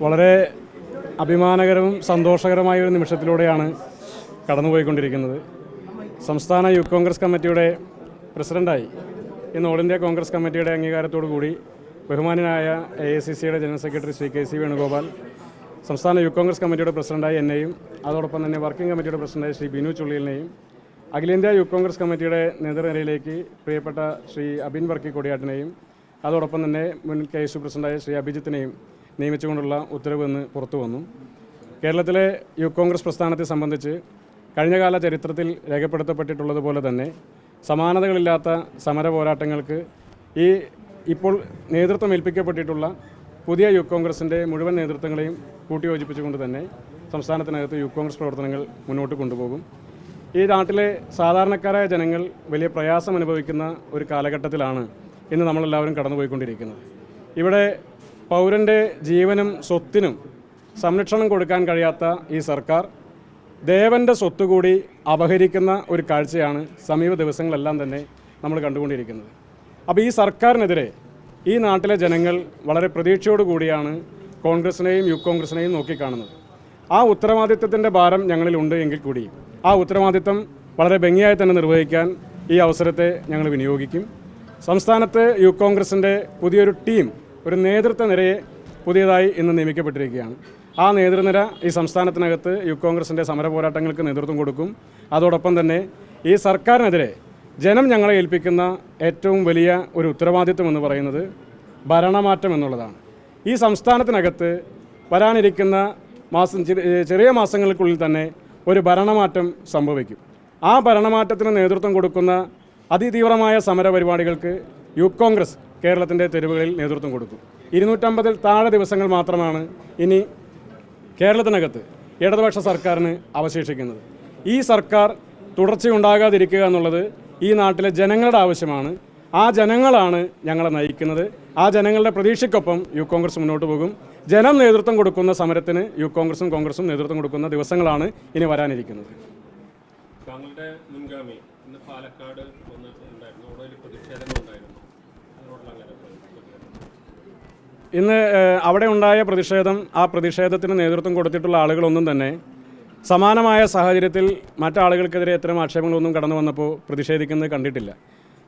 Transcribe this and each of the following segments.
വളരെ അഭിമാനകരവും സന്തോഷകരമായ ഒരു നിമിഷത്തിലൂടെയാണ് കടന്നുപോയിക്കൊണ്ടിരിക്കുന്നത്. സംസ്ഥാന യൂത്ത് കോൺഗ്രസ് കമ്മിറ്റിയുടെ പ്രസിഡൻ്റായി ഇന്ന് ഓൾ ഇന്ത്യ കോൺഗ്രസ് കമ്മിറ്റിയുടെ അംഗീകാരത്തോടു കൂടി ബഹുമാനനായ AICCയുടെ general secretary Shri KC Venugopal, സംസ്ഥാന യൂത്ത് കോൺഗ്രസ് കമ്മിറ്റിയുടെ പ്രസിഡൻ്റായി എന്നെയും അതോടൊപ്പം തന്നെ വർക്കിംഗ് കമ്മിറ്റിയുടെ പ്രസിഡൻ്റായി ശ്രീ ബിനു ചുള്ളിലിനെയും അഖിലേന്ത്യാ യൂത്ത് കോൺഗ്രസ് കമ്മിറ്റിയുടെ നേതൃനിരയിലേക്ക് പ്രിയപ്പെട്ട ശ്രീ അബിൻ വർക്കി കൊടിയാട്ടിനെയും അതോടൊപ്പം തന്നെ മുൻ KSU പ്രസിഡൻ്റായ ശ്രീ അഭിജിത്തിനെയും നിയമിച്ചുകൊണ്ടുള്ള ഉത്തരവ് ഇന്ന് പുറത്തു വന്നു. കേരളത്തിലെ യൂത്ത് കോൺഗ്രസ് പ്രസ്ഥാനത്തെ സംബന്ധിച്ച് കഴിഞ്ഞകാല ചരിത്രത്തിൽ രേഖപ്പെടുത്തപ്പെട്ടിട്ടുള്ളതുപോലെ തന്നെ സമാനതകളില്ലാത്ത സമര പോരാട്ടങ്ങൾക്ക് ഇപ്പോൾ നേതൃത്വം ഏൽപ്പിക്കപ്പെട്ടിട്ടുള്ള പുതിയ യൂത്ത് കോൺഗ്രസിൻ്റെ മുഴുവൻ നേതൃത്വങ്ങളെയും കൂട്ടിയോജിപ്പിച്ചുകൊണ്ട് തന്നെ സംസ്ഥാനത്തിനകത്ത് യൂത്ത് കോൺഗ്രസ് പ്രവർത്തനങ്ങൾ മുന്നോട്ട് കൊണ്ടുപോകും. ഈ നാട്ടിലെ സാധാരണക്കാരായ ജനങ്ങൾ വലിയ പ്രയാസം അനുഭവിക്കുന്ന ഒരു കാലഘട്ടത്തിലാണ് ഇന്ന് നമ്മളെല്ലാവരും കടന്നുപോയിക്കൊണ്ടിരിക്കുന്നത്. ഇവിടെ പൗരൻ്റെ ജീവനും സ്വത്തിനും സംരക്ഷണം കൊടുക്കാൻ കഴിയാത്ത ഈ സർക്കാർ ദേവൻ്റെ സ്വത്തുകൂടി അപഹരിക്കുന്ന ഒരു കാഴ്ചയാണ് സമീപ ദിവസങ്ങളെല്ലാം തന്നെ നമ്മൾ കണ്ടുകൊണ്ടിരിക്കുന്നത്. അപ്പോൾ ഈ സർക്കാരിനെതിരെ ഈ നാട്ടിലെ ജനങ്ങൾ വളരെ പ്രതീക്ഷയോടുകൂടിയാണ് കോൺഗ്രസിനെയും യൂത്ത് കോൺഗ്രസിനെയും നോക്കിക്കാണുന്നത്. ആ ഉത്തരവാദിത്വത്തിൻ്റെ ഭാരം ഞങ്ങളിലുണ്ട് എങ്കിൽ കൂടി ആ ഉത്തരവാദിത്വം വളരെ ഭംഗിയായി തന്നെ നിർവഹിക്കാൻ ഈ അവസരത്തെ ഞങ്ങൾ വിനിയോഗിക്കും. സംസ്ഥാനത്ത് യൂത്ത് കോൺഗ്രസിൻ്റെ പുതിയൊരു ടീം, ഒരു നേതൃത്വ നിരയെ പുതിയതായി ഇന്ന് നിയമിക്കപ്പെട്ടിരിക്കുകയാണ്. ആ നേതൃനിര ഈ സംസ്ഥാനത്തിനകത്ത് യൂത്ത് കോൺഗ്രസിൻ്റെ സമര പോരാട്ടങ്ങൾക്ക് നേതൃത്വം കൊടുക്കും. അതോടൊപ്പം തന്നെ ഈ സർക്കാരിനെതിരെ ജനം ഞങ്ങളെ ഏൽപ്പിക്കുന്ന ഏറ്റവും വലിയ ഒരു ഉത്തരവാദിത്വം എന്ന് പറയുന്നത് ഭരണമാറ്റം എന്നുള്ളതാണ്. ഈ സംസ്ഥാനത്തിനകത്ത് വരാനിരിക്കുന്ന ചെറിയ മാസങ്ങൾക്കുള്ളിൽ തന്നെ ഒരു ഭരണമാറ്റം സംഭവിക്കും. ആ ഭരണമാറ്റത്തിന് നേതൃത്വം കൊടുക്കുന്ന അതിതീവ്രമായ സമര പരിപാടികൾക്ക് യൂത്ത് കോൺഗ്രസ് കേരളത്തിൻ്റെ തെരുവുകളിൽ നേതൃത്വം കൊടുക്കും. 250-ൽ താഴെ ദിവസങ്ങൾ മാത്രമാണ് ഇനി കേരളത്തിനകത്ത് ഇടതുപക്ഷ സർക്കാരിന് അവശേഷിക്കുന്നത്. ഈ സർക്കാർ തുടർച്ചയുണ്ടാകാതിരിക്കുക എന്നുള്ളത് ഈ നാട്ടിലെ ജനങ്ങളുടെ ആവശ്യമാണ്. ആ ജനങ്ങളാണ് ഞങ്ങളെ നയിക്കുന്നത്. ആ ജനങ്ങളുടെ പ്രതീക്ഷയ്ക്കൊപ്പം യൂത്ത് കോൺഗ്രസ് മുന്നോട്ട് പോകും. ജനം നേതൃത്വം കൊടുക്കുന്ന സമരത്തിന് യൂത്ത് കോൺഗ്രസും നേതൃത്വം കൊടുക്കുന്ന ദിവസങ്ങളാണ് ഇനി വരാനിരിക്കുന്നത്. താങ്കളുടെ മുൻഗാമി ഇന്ന് പാലക്കാട് ഉണ്ടായിരുന്നു, അവിടെ പ്രതിഷേധങ്ങളുണ്ടായിരുന്നു. ഇന്ന് അവിടെ ഉണ്ടായ പ്രതിഷേധം, ആ പ്രതിഷേധത്തിന് നേതൃത്വം കൊടുത്തിട്ടുള്ള ആളുകളൊന്നും തന്നെ സമാനമായ സാഹചര്യത്തിൽ മറ്റാളുകൾക്കെതിരെ ഇത്തരം ആക്ഷേപങ്ങളൊന്നും കടന്നു വന്നപ്പോൾ പ്രതിഷേധിക്കുന്നത് കണ്ടിട്ടില്ല.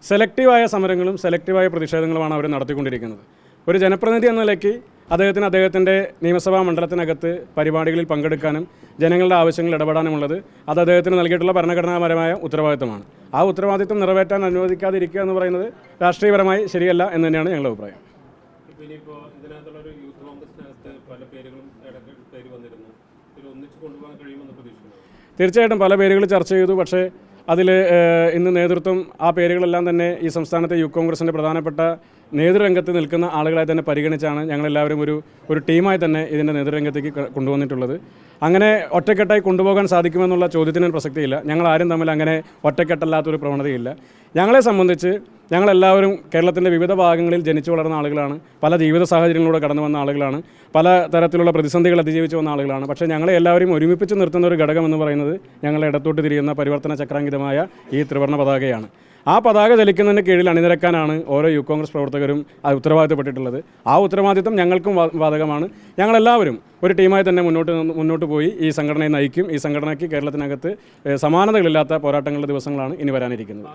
സെലക്റ്റീവായ സമരങ്ങളും സെലക്റ്റീവായ പ്രതിഷേധങ്ങളുമാണ് അവർ നടത്തിക്കൊണ്ടിരിക്കുന്നത്. ഒരു ജനപ്രതിനിധി എന്ന നിലയ്ക്ക് അദ്ദേഹത്തിൻ്റെ നിയമസഭാ മണ്ഡലത്തിനകത്ത് പരിപാടികളിൽ പങ്കെടുക്കാനും ജനങ്ങളുടെ ആവശ്യങ്ങളിൽ ഇടപെടാനുമുള്ളത് അത് അദ്ദേഹത്തിന് നൽകിയിട്ടുള്ള ഭരണഘടനാപരമായ ഉത്തരവാദിത്തമാണ്. ആ ഉത്തരവാദിത്തം നിറവേറ്റാൻ അനുവദിക്കാതിരിക്കുക എന്ന് പറയുന്നത് രാഷ്ട്രീയപരമായി ശരിയല്ല എന്ന് തന്നെയാണ് ഞങ്ങളുടെ അഭിപ്രായം. ഇനിയിപ്പോൾ ഇതിനകത്തുള്ളൊരു യൂത്ത് കോൺഗ്രസിനകത്ത് പല പേരുകളും പേര് വന്നിരുന്നു. ഒന്നിച്ച് കൊണ്ടുപോകാൻ കഴിയുമെന്ന് പ്രതീക്ഷിക്കുന്നു. തീർച്ചയായിട്ടും പല പേരുകൾ ചർച്ച ചെയ്തു. പക്ഷേ അതിൽ ഇന്ന് നേതൃത്വം ആ പേരുകളെല്ലാം തന്നെ ഈ സംസ്ഥാനത്തെ യൂത്ത് കോൺഗ്രസിൻ്റെ പ്രധാനപ്പെട്ട നേതൃരംഗത്ത് നിൽക്കുന്ന ആളുകളായി തന്നെ പരിഗണിച്ചാണ് ഞങ്ങളെല്ലാവരും ഒരു ടീമായി തന്നെ ഇതിൻ്റെ നേതൃരംഗത്തേക്ക് കൊണ്ടുവന്നിട്ടുള്ളത്. അങ്ങനെ ഒറ്റക്കെട്ടായി കൊണ്ടുപോകാൻ സാധിക്കുമെന്നുള്ള ചോദ്യത്തിന് പ്രസക്തിയില്ല. ഞങ്ങളാരും തമ്മിൽ അങ്ങനെ ഒറ്റക്കെട്ടല്ലാത്തൊരു പ്രവണതയില്ല. ഞങ്ങളെ സംബന്ധിച്ച് ഞങ്ങളെല്ലാവരും കേരളത്തിൻ്റെ വിവിധ ഭാഗങ്ങളിൽ ജനിച്ചു വളർന്ന ആളുകളാണ്. പല ജീവിത സാഹചര്യങ്ങളിലൂടെ കടന്നു വന്ന ആളുകളാണ്. പല തരത്തിലുള്ള പ്രതിസന്ധികൾ അതിജീവിച്ച് വന്ന ആളുകളാണ്. പക്ഷേ ഞങ്ങളെ എല്ലാവരും ഒരുമിപ്പിച്ച് നിർത്തുന്ന ഒരു ഘടകം എന്ന് പറയുന്നത് ഞങ്ങളെ ഇടത്തോട്ട് തിരിയുന്ന പരിവർത്തന ചക്രാങ്കിതമായ ഈ ത്രിവർണ്ണ പതാകയാണ്. ആ പതാക ചലിക്കുന്നതിന് കീഴിൽ അണിനിരക്കാനാണ് ഓരോ യൂത്ത് കോൺഗ്രസ് പ്രവർത്തകരും ഉത്തരവാദിത്തപ്പെട്ടിട്ടുള്ളത്. ആ ഉത്തരവാദിത്തം ഞങ്ങൾക്കും ബാധകമാണ്. ഞങ്ങളെല്ലാവരും ഒരു ടീമായി തന്നെ മുന്നോട്ട് പോയി ഈ സംഘടനയെ നയിക്കും. ഈ സംഘടനയ്ക്ക് കേരളത്തിനകത്ത് സമാനതകളില്ലാത്ത പോരാട്ടങ്ങളുടെ ദിവസങ്ങളാണ് ഇനി വരാനിരിക്കുന്നത്.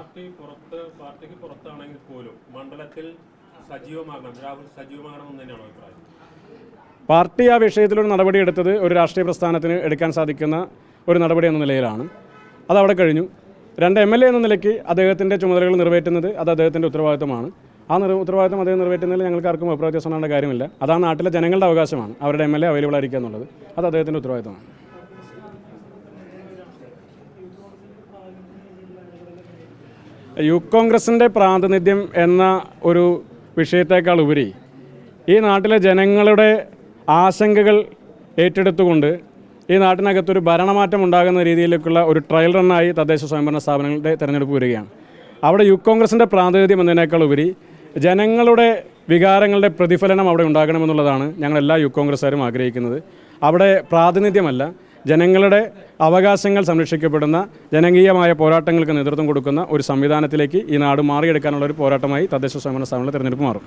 പാർട്ടിക്ക് പുറത്താണെങ്കിൽ പോലും മണ്ഡലത്തിൽ രാഹുൽ സജീവമാകണമെന്ന് തന്നെയാണോ അഭിപ്രായം? പാർട്ടി ആ വിഷയത്തിലൊരു നടപടിയെടുത്തത് ഒരു രാഷ്ട്രീയ പ്രസ്ഥാനത്തിന് എടുക്കാൻ സാധിക്കുന്ന ഒരു നടപടി എന്ന നിലയിലാണ്. അതവിടെ കഴിഞ്ഞു. 2 MLA എന്ന നിലയ്ക്ക് അദ്ദേഹത്തിൻ്റെ ചുമതലകൾ നിറവേറ്റുന്നത് അത് അദ്ദേഹത്തിൻ്റെ ഉത്തരവാദിത്തമാണ്. ആ ഉത്തരവാദിത്തം അദ്ദേഹം നിറവേറ്റുന്നതിൽ ഞങ്ങൾക്ക് ആർക്കും അഭിപ്രായ വ്യത്യാസമുള്ള കാര്യമില്ല. അതാണ് നാട്ടിലെ ജനങ്ങളുടെ അവകാശമാണ്. അവരുടെ MLA അവൈലബിൾ ആയിരിക്കുക എന്നുള്ളത് അത് അദ്ദേഹത്തിൻ്റെ ഉത്തരവാദിത്തമാണ്. യൂത്ത് കോൺഗ്രസിൻ്റെ പ്രാതിനിധ്യം എന്ന ഒരു വിഷയത്തേക്കാൾ ഉപരി ഈ നാട്ടിലെ ജനങ്ങളുടെ ആശങ്കകൾ ഏറ്റെടുത്തുകൊണ്ട് ഈ നാട്ടിനകത്തൊരു ഭരണമാറ്റം ഉണ്ടാകുന്ന രീതിയിലേക്കുള്ള ഒരു ട്രയൽ റണ്ണായി തദ്ദേശ സ്വയംഭരണ സ്ഥാപനങ്ങളുടെ തെരഞ്ഞെടുപ്പ് വരികയാണ്. അവിടെ യൂത്ത് കോൺഗ്രസിൻ്റെ പ്രാതിനിധ്യം എന്നതിനേക്കാൾ ഉപരി ജനങ്ങളുടെ വികാരങ്ങളുടെ പ്രതിഫലനം അവിടെ ഉണ്ടാകണമെന്നുള്ളതാണ് ഞങ്ങളെല്ലാ യൂത്ത് കോൺഗ്രസ്സുകാരും ആഗ്രഹിക്കുന്നത്. അവിടെ പ്രാതിനിധ്യമല്ല, ജനങ്ങളുടെ അവകാശങ്ങൾ സംരക്ഷിക്കപ്പെടുന്ന ജനകീയമായ പോരാട്ടങ്ങൾക്ക് നേതൃത്വം കൊടുക്കുന്ന ഒരു സംവിധാനത്തിലേക്ക് ഈ നാട് മാറിയെടുക്കാനുള്ള ഒരു പോരാട്ടമായി തദ്ദേശ സ്വയംഭരണ സ്ഥാപനങ്ങളുടെ തെരഞ്ഞെടുപ്പ് മാറും.